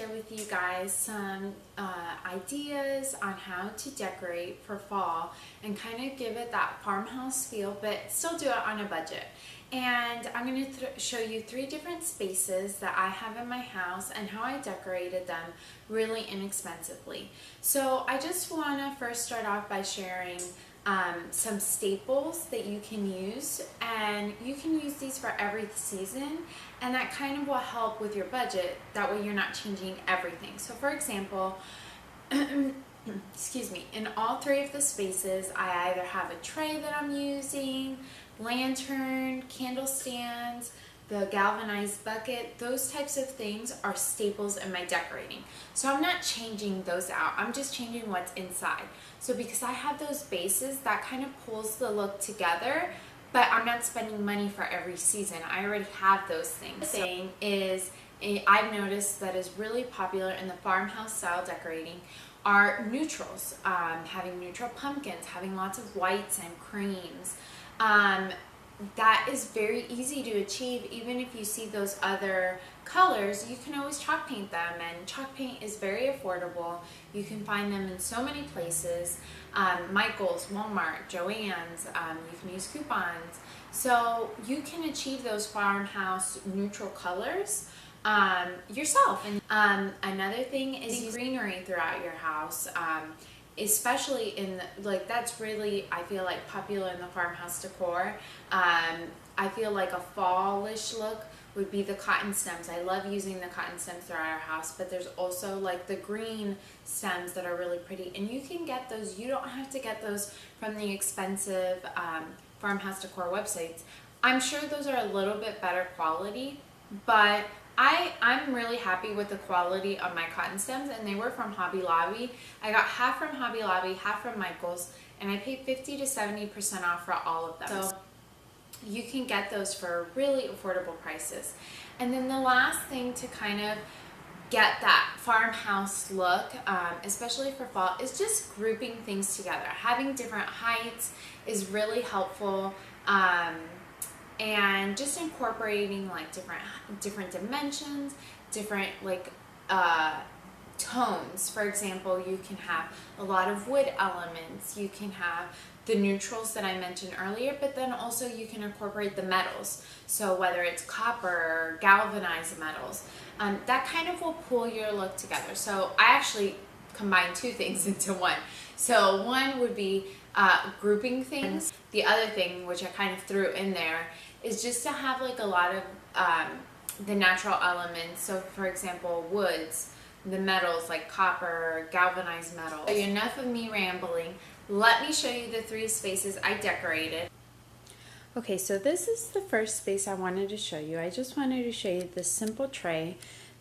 share with you guys some ideas on how to decorate for fall and kind of give it that farmhouse feel, but still do it on a budget. And I'm going to show you 3 different spaces that I have in my house and how I decorated them really inexpensively. So I just want to first start off by sharing some staples that you can use, and you can use these for every season, and that kind of will help with your budget. That way you're not changing everything. So for example, excuse me, in all 3 of the spaces I either have a tray that I'm using, lantern, candle stands, the galvanized bucket. Those types of things are staples in my decorating. So I'm not changing those out, I'm just changing what's inside. So because I have those bases, that kind of pulls the look together, but I'm not spending money for every season. I already have those things. The thing is, I've noticed that is really popular in the farmhouse style decorating are neutrals, having neutral pumpkins, having lots of whites and creams. That is very easy to achieve. Even if you see those other colors, you can always chalk paint them, and chalk paint is very affordable. You can find them in so many places, Michael's, Walmart, Joann's, you can use coupons. So you can achieve those farmhouse neutral colors yourself. And another thing is use greenery throughout your house. Especially in that's really, I feel like, popular in the farmhouse decor. I feel like a fallish look would be the cotton stems. I love using the cotton stems throughout our house, but there's also like the green stems that are really pretty, and you can get those. You don't have to get those from the expensive farmhouse decor websites. I'm sure those are a little bit better quality, but I'm really happy with the quality of my cotton stems, and they were from Hobby Lobby. I got half from Hobby Lobby, half from Michael's, and I paid 50 to 70% off for all of them. So you can get those for really affordable prices. And then the last thing to kind of get that farmhouse look, especially for fall, is just grouping things together. Having different heights is really helpful. And just incorporating like different dimensions, different tones. For example, you can have a lot of wood elements, you can have the neutrals that I mentioned earlier, but then also you can incorporate the metals. So whether it's copper or galvanized metals, that kind of will pull your look together. So I actually combine 2 things into one. So one would be grouping things. The other thing, which I kind of threw in there, is just to have like a lot of the natural elements. So for example, woods, the metals like copper, galvanized metals. So enough of me rambling. Let me show you the 3 spaces I decorated. Okay, so this is the first space I wanted to show you. I just wanted to show you this simple tray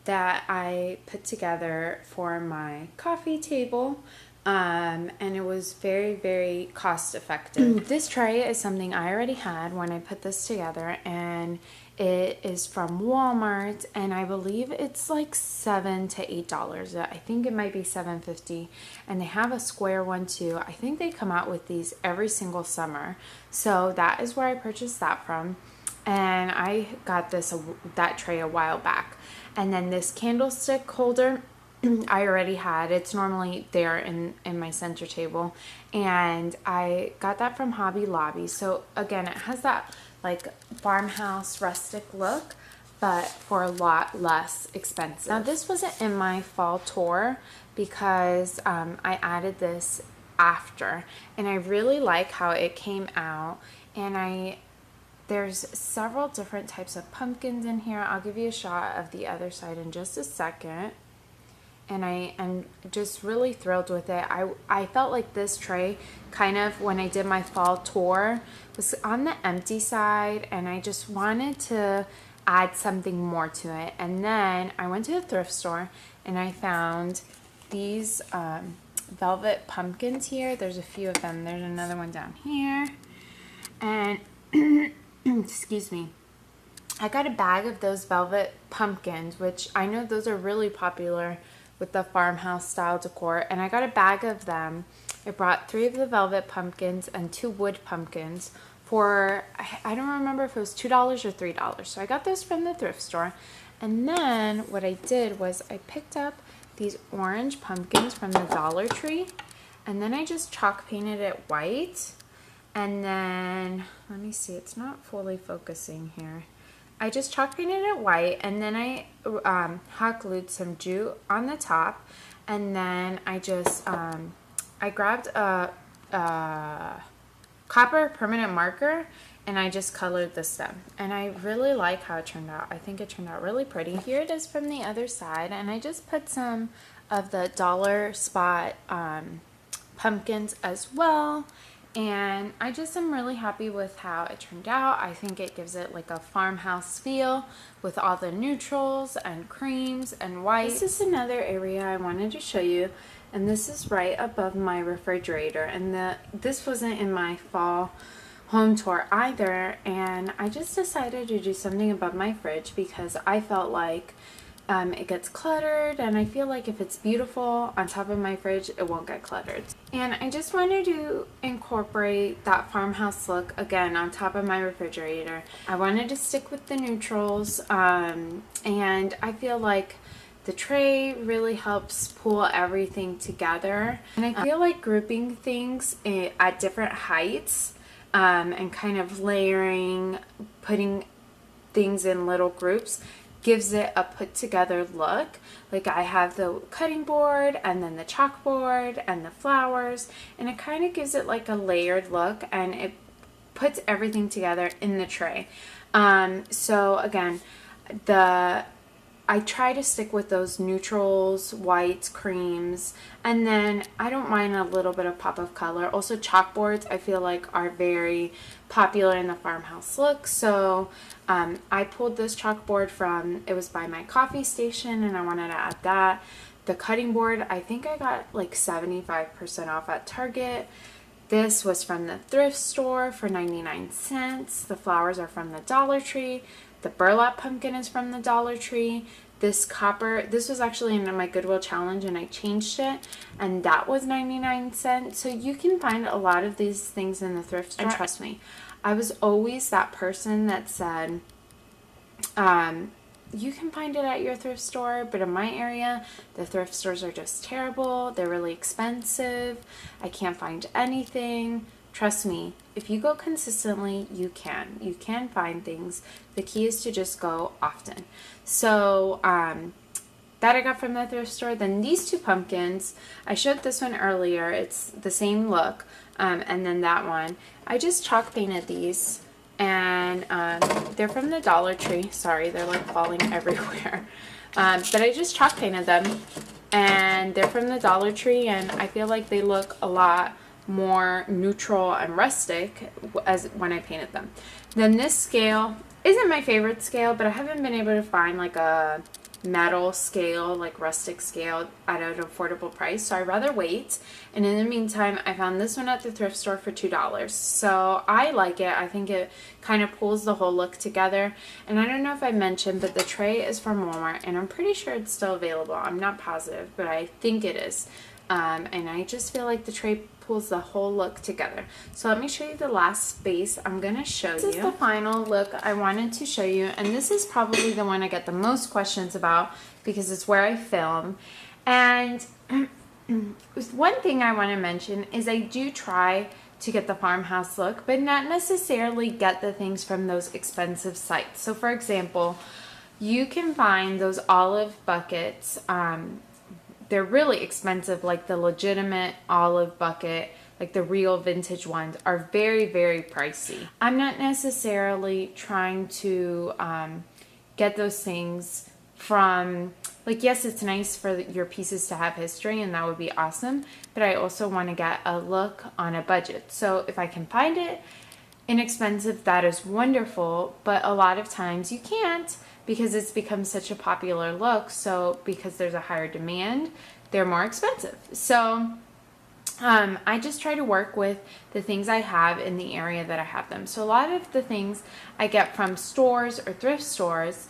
that I put together for my coffee table. And it was very, very cost effective. This tray is something I already had when I put this together, and it is from Walmart, and I believe it's like $7 to $8. I think it might be $7.50, and they have a square one too. I think they come out with these every single summer, so that is where I purchased that from. And I got that tray a while back. And then this candlestick holder I already had. It's normally there in my center table, and I got that from Hobby Lobby. So again, it has that like farmhouse rustic look, but for a lot less expensive. Now this wasn't in my fall tour because I added this after, and I really like how it came out. And there's several different types of pumpkins in here. I'll give you a shot of the other side in just a second. And I am just really thrilled with it. I felt like this tray, kind of when I did my fall tour, was on the empty side, and I just wanted to add something more to it. And then I went to the thrift store and I found these velvet pumpkins here. There's a few of them. There's another one down here. And excuse me. I got a bag of those velvet pumpkins, which I know those are really popular with the farmhouse style decor, and I got a bag of them. I brought 3 of the velvet pumpkins and 2 wood pumpkins for, I don't remember if it was $2 or $3. So I got those from the thrift store, And then what I did was I picked up these orange pumpkins from the Dollar Tree, and then I just chalk painted it white. And then, let me see, it's not fully focusing here. I just chalk painted it white, and then I hot glued some jute on the top, and then I just, I grabbed a copper permanent marker, and I just colored the stem. And I really like how it turned out. I think it turned out really pretty. Here it is from the other side, and I just put some of the dollar spot pumpkins as well. And I just am really happy with how it turned out. I think it gives it like a farmhouse feel with all the neutrals and creams and whites. This is another area I wanted to show you, and this is right above my refrigerator. And this wasn't in my fall home tour either, and I just decided to do something above my fridge because I felt like it gets cluttered, and I feel like if it's beautiful on top of my fridge, it won't get cluttered. And I just wanted to incorporate that farmhouse look again on top of my refrigerator. I wanted to stick with the neutrals, and I feel like the tray really helps pull everything together. And I feel like grouping things at different heights and kind of layering, putting things in little groups gives it a put together look. Like I have the cutting board and then the chalkboard and the flowers, and it kind of gives it like a layered look, and it puts everything together in the tray. So again, I try to stick with those neutrals, whites, creams, and then I don't mind a little bit of pop of color. Also chalkboards I feel like are very popular in the farmhouse look, so I pulled this chalkboard from, it was by my coffee station, and I wanted to add that. The cutting board, I think I got like 75% off at Target. This was from the thrift store for 99 cents. The flowers are from the Dollar Tree. The burlap pumpkin is from the Dollar Tree. This copper, this was actually in my Goodwill challenge, and I changed it, and that was 99 cents. So you can find a lot of these things in the thrift store. And trust me, I was always that person that said, you can find it at your thrift store, but in my area, the thrift stores are just terrible. They're really expensive. I can't find anything. Trust me, if you go consistently, you can find things. The key is to just go often. So that I got from the thrift store. Then these two pumpkins, I showed this one earlier. It's the same look. And then that one, I just chalk painted these, and they're from the Dollar Tree. Sorry, they're like falling everywhere. But I just chalk painted them, and they're from the Dollar Tree, and I feel like they look a lot more neutral and rustic as when I painted them. Then this scale isn't my favorite scale, but I haven't been able to find like a metal scale, like rustic scale, at an affordable price, so I'd rather wait. And in the meantime, I found this one at the thrift store for $2. So I like it. I think it kind of pulls the whole look together. And I don't know if I mentioned, but the tray is from Walmart, and I'm pretty sure it's still available. I'm not positive, but I think it is. And I just feel like the tray pulls the whole look together. So let me show you the last space I'm going to show you. This is the final look I wanted to show you, and this is probably the one I get the most questions about because it's where I film. And one thing I want to mention is I do try to get the farmhouse look, but not necessarily get the things from those expensive sites. So for example, you can find those olive buckets. They're really expensive, like the legitimate olive bucket, like the real vintage ones, are very, very pricey. I'm not necessarily trying to get those things from, like, yes, it's nice for your pieces to have history, and that would be awesome, but I also want to get a look on a budget. So if I can find it inexpensive, that is wonderful, but a lot of times you can't, because it's become such a popular look. So because there's a higher demand, they're more expensive. So I just try to work with the things I have in the area that I have them. So a lot of the things I get from stores or thrift stores,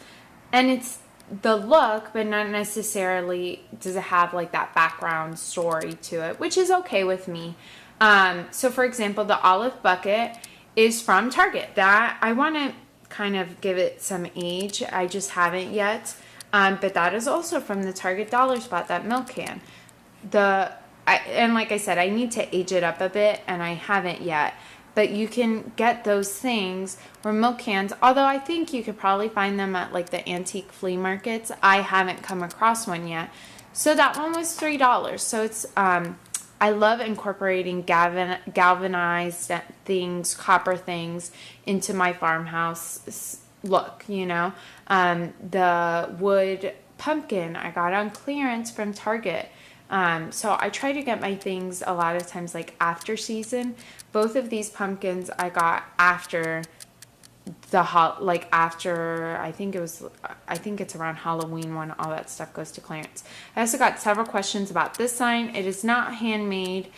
and it's the look, but not necessarily does it have like that background story to it, which is okay with me. So for example, the olive bucket is from Target. That I want to kind of give it some age. I just haven't yet. But that is also from the Target Dollar Spot, that milk can. And like I said, I need to age it up a bit, and I haven't yet. But you can get those things or milk cans, although I think you could probably find them at like the antique flea markets. I haven't come across one yet. So that one was $3. So it's I love incorporating galvanized things, copper things into my farmhouse look, you know. The wood pumpkin I got on clearance from Target. So I try to get my things a lot of times like after season. Both of these pumpkins I got after after I think it's around Halloween when all that stuff goes to clearance. I also got several questions about this sign. It is not handmade.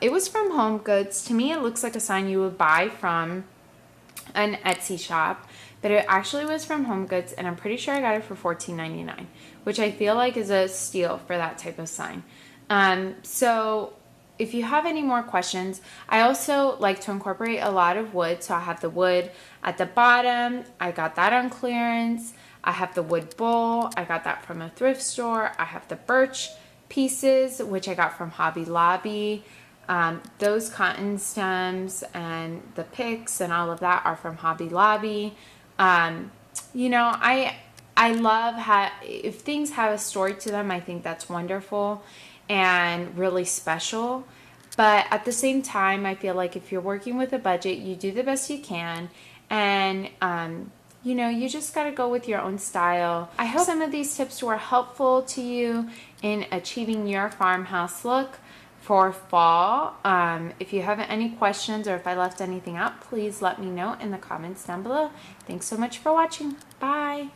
It was from Home Goods. To me, it looks like a sign you would buy from an Etsy shop, but it actually was from Home Goods, and I'm pretty sure I got it for $14.99, which I feel like is a steal for that type of sign. So if you have any more questions, I also like to incorporate a lot of wood. So I have the wood at the bottom. I got that on clearance. I have the wood bowl. I got that from a thrift store. I have the birch pieces, which I got from Hobby Lobby. Those cotton stems and the picks and all of that are from Hobby Lobby. You know, I love if things have a story to them, I think that's wonderful and really special. But at the same time, I feel like if you're working with a budget, you do the best you can, and you know, you just got to go with your own style. I hope some of these tips were helpful to you in achieving your farmhouse look for fall. If you have any questions or if I left anything out, please let me know in the comments down below. Thanks so much for watching. Bye.